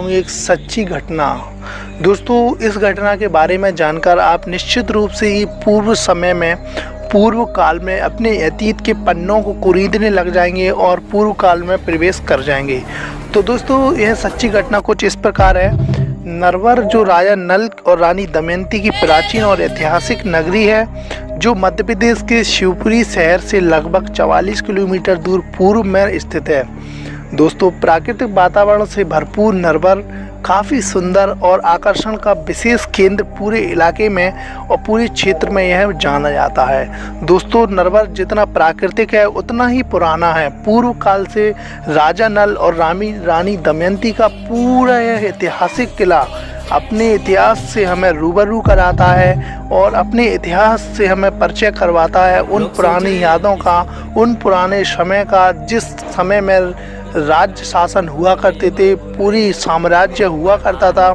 एक सच्ची घटना। दोस्तों, इस घटना के बारे में जानकर आप निश्चित रूप से ही पूर्व काल में अपने अतीत के पन्नों को कुरीदने लग जाएंगे और पूर्व काल में प्रवेश कर जाएंगे। तो दोस्तों, यह सच्ची घटना कुछ इस प्रकार है। नरवर जो राजा नल और रानी दमयंती की प्राचीन और ऐतिहासिक नगरी है, जो मध्य प्रदेश के शिवपुरी शहर से लगभग 44 किलोमीटर दूर पूर्व में स्थित है। दोस्तों, प्राकृतिक वातावरण से भरपूर नरवर काफ़ी सुंदर और आकर्षण का विशेष केंद्र पूरे इलाके में और पूरे क्षेत्र में यह जाना जाता है। दोस्तों, नरवर जितना प्राकृतिक है उतना ही पुराना है। पूर्व काल से राजा नल और रानी दमयंती का पूरा यह ऐतिहासिक किला अपने इतिहास से हमें रूबरू कराता है और अपने इतिहास से हमें परिचय करवाता है उन पुरानी यादों का, उन पुराने समय का, जिस समय में राज्य शासन हुआ करते थे, पूरी साम्राज्य हुआ करता था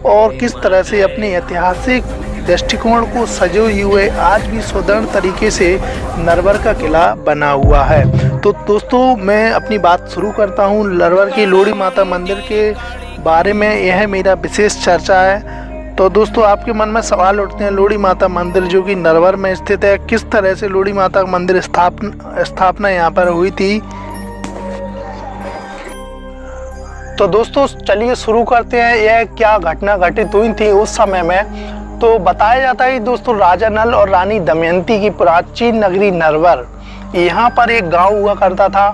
और किस तरह से अपने ऐतिहासिक दृष्टिकोण को सजे हुए आज भी सुदृढ़ तरीके से नरवर का किला बना हुआ है। तो दोस्तों, मैं अपनी बात शुरू करता हूँ नरवर की लोड़ी माता मंदिर के बारे में। यह मेरा विशेष चर्चा है। तो दोस्तों, आपके मन में सवाल उठते हैं, लोड़ी माता मंदिर जो कि नरवर में स्थित है, किस तरह से लोड़ी माता मंदिर स्थापना यहाँ पर हुई थी। तो दोस्तों, चलिए शुरू करते हैं। यह क्या घटना घटित हुई थी उस समय में। तो बताया जाता है दोस्तों, राजा नल और रानी दमयंती की प्राचीन नगरी नरवर, यहाँ पर एक गांव हुआ करता था।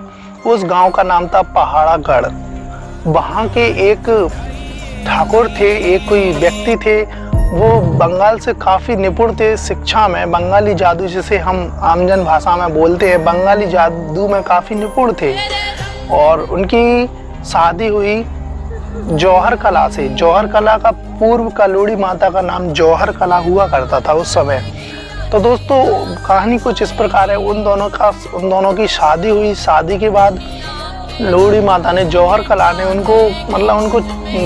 उस गांव का नाम था पहाड़ागढ़। वहाँ के एक ठाकुर थे, एक कोई व्यक्ति थे, वो बंगाल से काफ़ी निपुण थे शिक्षा में। बंगाली जादू जिसे हम आमजन भाषा में बोलते हैं, बंगाली जादू में काफ़ी निपुण थे और उनकी शादी हुई जौहर कला से। जौहर कला का पूर्व का लोड़ी माता का नाम जौहर कला हुआ करता था उस समय। तो दोस्तों, कहानी कुछ इस प्रकार है। उन दोनों की शादी हुई। शादी के बाद लोड़ी माता ने, जौहर कला ने उनको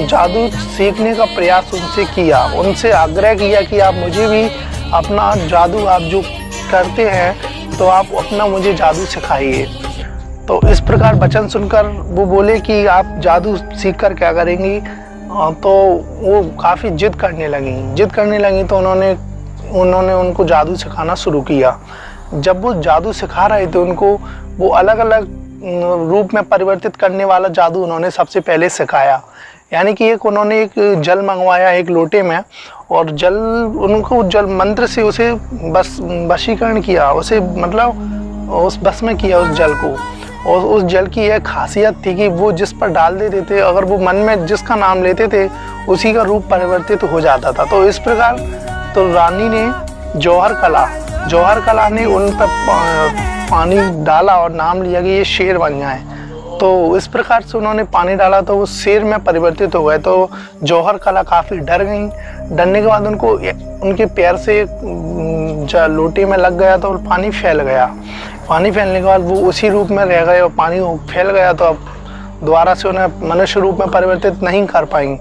जादू सीखने का प्रयास उनसे किया। उनसे आग्रह किया कि आप मुझे भी अपना जादू, आप जो करते हैं तो आप अपना मुझे जादू सिखाइए। तो इस प्रकार वचन सुनकर वो बोले कि आप जादू सीख कर क्या करेंगी। तो वो काफ़ी जिद करने लगी तो उन्होंने उनको जादू सिखाना शुरू किया। जब वो जादू सिखा रहे थे उनको, वो अलग अलग रूप में परिवर्तित करने वाला जादू उन्होंने सबसे पहले सिखाया। यानी कि उन्होंने एक जल मंगवाया एक लोटे में, और उनको जल मंत्र से उसे वशीकरण किया, उसे उस बस में किया उस जल को। और उस जल की यह खासियत थी कि वो जिस पर डाल देते थे, अगर वो मन में जिसका नाम लेते थे उसी का रूप परिवर्तित हो जाता था। तो इस प्रकार तो रानी ने जौहर कला ने उन पर पानी डाला और नाम लिया कि ये शेर बन जाए। तो इस प्रकार से उन्होंने पानी डाला तो वो शेर में परिवर्तित हो गए। तो जौहर कला काफ़ी डर गई। डरने के बाद उनके पैर से लोटे में लग गया तो पानी फैल गया। पानी फैलने के बाद वो उसी रूप में रह गए और पानी फैल गया। तो अब दोबारा से उन्हें मनुष्य रूप में परिवर्तित नहीं कर पाई।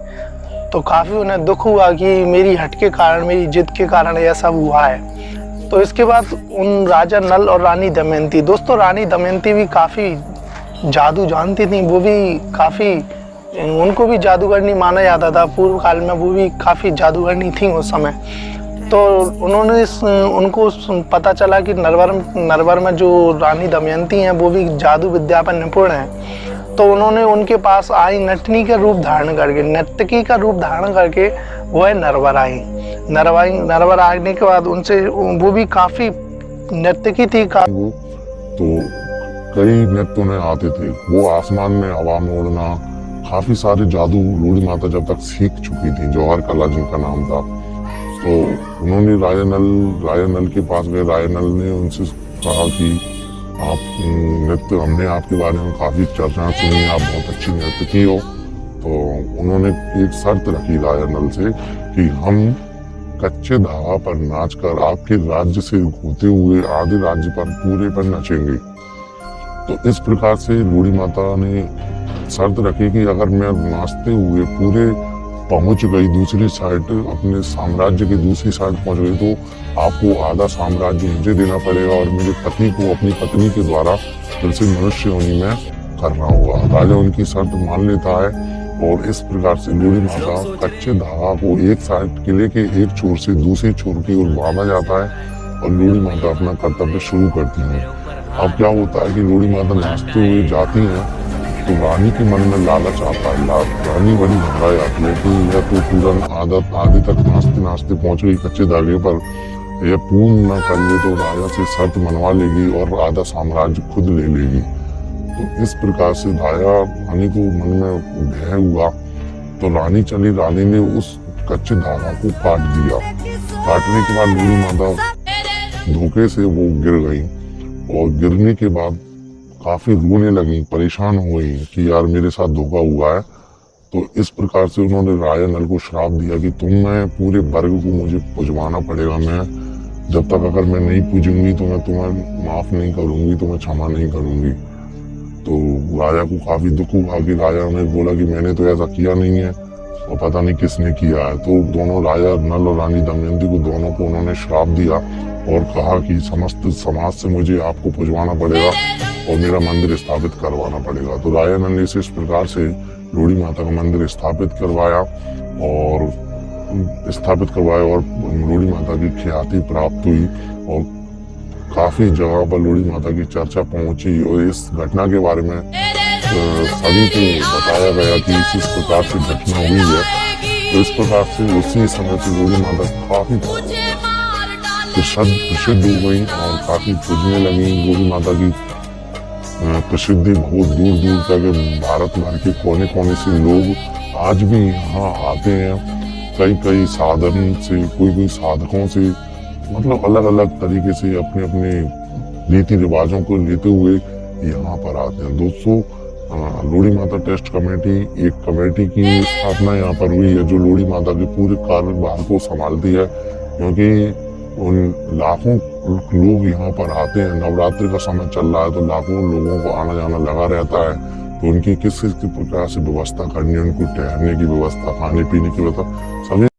तो काफ़ी उन्हें दुख हुआ कि मेरी हट के कारण, मेरी जिद के कारण यह सब हुआ है। तो इसके बाद उन राजा नल और रानी दमयंती, दोस्तों रानी दमयंती भी काफ़ी जादू जानती थी। वो भी काफ़ी, उनको भी जादूगरनी माना जाता था। पूर्व काल में वो भी काफ़ी जादूगरनी थी उस समय। तो उनको पता चला कि नरवर में जो रानी दमयंती हैं वो भी जादू विद्या पर निपुण हैं। तो उन्होंने उनके पास आई नर्तकी का रूप धारण करके वह नरवर आई। नरवर आने के बाद उनसे, वो भी काफ़ी नर्तकी थी। तो कई नृत्य उन्हें आते थे। वो आसमान में, हवा में उड़ना, काफ़ी सारे जादू लोड़ी माता जब तक सीख चुकी थी, जौहर कला जिनका नाम था। तो उन्होंने राजा नल के पास गए। राजा नल ने उनसे कहा कि आप नृत्य, हमने आपके बारे में काफ़ी चर्चा सुनी, आप बहुत अच्छी नर्तकी हो। तो उन्होंने एक शर्त रखी राजा नल से कि हम कच्चे धागा पर नाचकर आपके राज्य से होते हुए आधे राज्य पर पूरे पर नचेंगे। तो इस प्रकार से लोड़ी माता ने शर्त रखी कि अगर मैं नाचते हुए पूरे पहुंच गई दूसरी साइड, अपने साम्राज्य की दूसरी साइड पहुंच गई, तो आपको आधा साम्राज्य मुझे देना पड़ेगा और मेरे पति को अपनी पत्नी के द्वारा फिर से मनुष्य योनि में करना होगा। राजा उनकी शर्त मान लेता है और इस प्रकार से लोहड़ी माता कच्चे धागा को एक साइड किले के एक छोर से दूसरे छोर की ओर बांधा जाता है और लोहड़ी माता अपना कर्तव्य शुरू करती हैं। अब क्या होता है कि लोहड़ी माता नाचते हुए जाती हैं तो रानी के मन में लालच आता है। रानी बड़ी घबरा जाती है कि यह तो पूरा आधे तक नाचते नाचते पहुंच गई कच्चे धागे पर, यह पूर्ण न कर ले तो राजा से शर्त मनवा लेगी और आधा साम्राज्य खुद ले लेगी। तो इस प्रकार से रानी को मन में भय हुआ तो रानी चली, रानी ने उस कच्चे धागा को काट दिया। काटने के बाद लोहड़ी माता धोखे से वो गिर गई और गिरने के बाद काफी रोने लगी, परेशान हो गई कि यार मेरे साथ धोखा हुआ है। तो इस प्रकार से उन्होंने राजा नल को श्राप दिया कि तुम्हें पूरे वर्ग को मुझे पुजवाना पड़ेगा, मैं जब तक अगर मैं नहीं पूजूंगी तो मैं तुम्हें माफ नहीं करूंगी, तुम्हें क्षमा नहीं करूंगी। तो राजा को काफी दुख हुआ कि राजा ने बोला कि मैंने तो ऐसा किया नहीं है और पता नहीं किसने किया है। तो दोनों राजा नल और रानी दमयंती को दोनों को उन्होंने श्राप दिया और कहा कि समस्त समाज से मुझे आपको पुजवाना पड़ेगा और मेरा मंदिर स्थापित करवाना पड़ेगा। तो राजा नल ने इस प्रकार से लोहड़ी माता का मंदिर स्थापित करवाया और लोहड़ी माता की ख्याति प्राप्त हुई और काफी जगह पर लोहड़ी माता की चर्चा पहुंची और इस घटना के बारे में सभी को बताया गया कि इस प्रकार से घटना हुई है। तो इस प्रकार से उसी समय से लोहड़ी माता काफी प्रसिद्ध हो गई और काफी पूजने लगी। लोहड़ी माता की प्रसिद्धि बहुत दूर दूर तक भारत भर के कोने कोने से लोग आज भी यहाँ आते हैं। कई साधन से, कोई साधकों से, मतलब अलग अलग तरीके से अपने अपने रीति रिवाजों को लेते हुए यहाँ पर आते हैं। दोस्तों, लोहड़ी माता ट्रस्ट कमेटी एक कमेटी की स्थापना यहाँ पर हुई है जो लोहड़ी माता के पूरे कार्यभार को संभालती है, क्योंकि उन लाखों लोग यहाँ पर आते हैं। नवरात्रि का समय चल रहा है तो लाखों लोगों को आना जाना लगा रहता है। तो उनकी किस प्रकार से व्यवस्था करनी है, उनको ठहरने की व्यवस्था, खाने पीने की व्यवस्था, सभी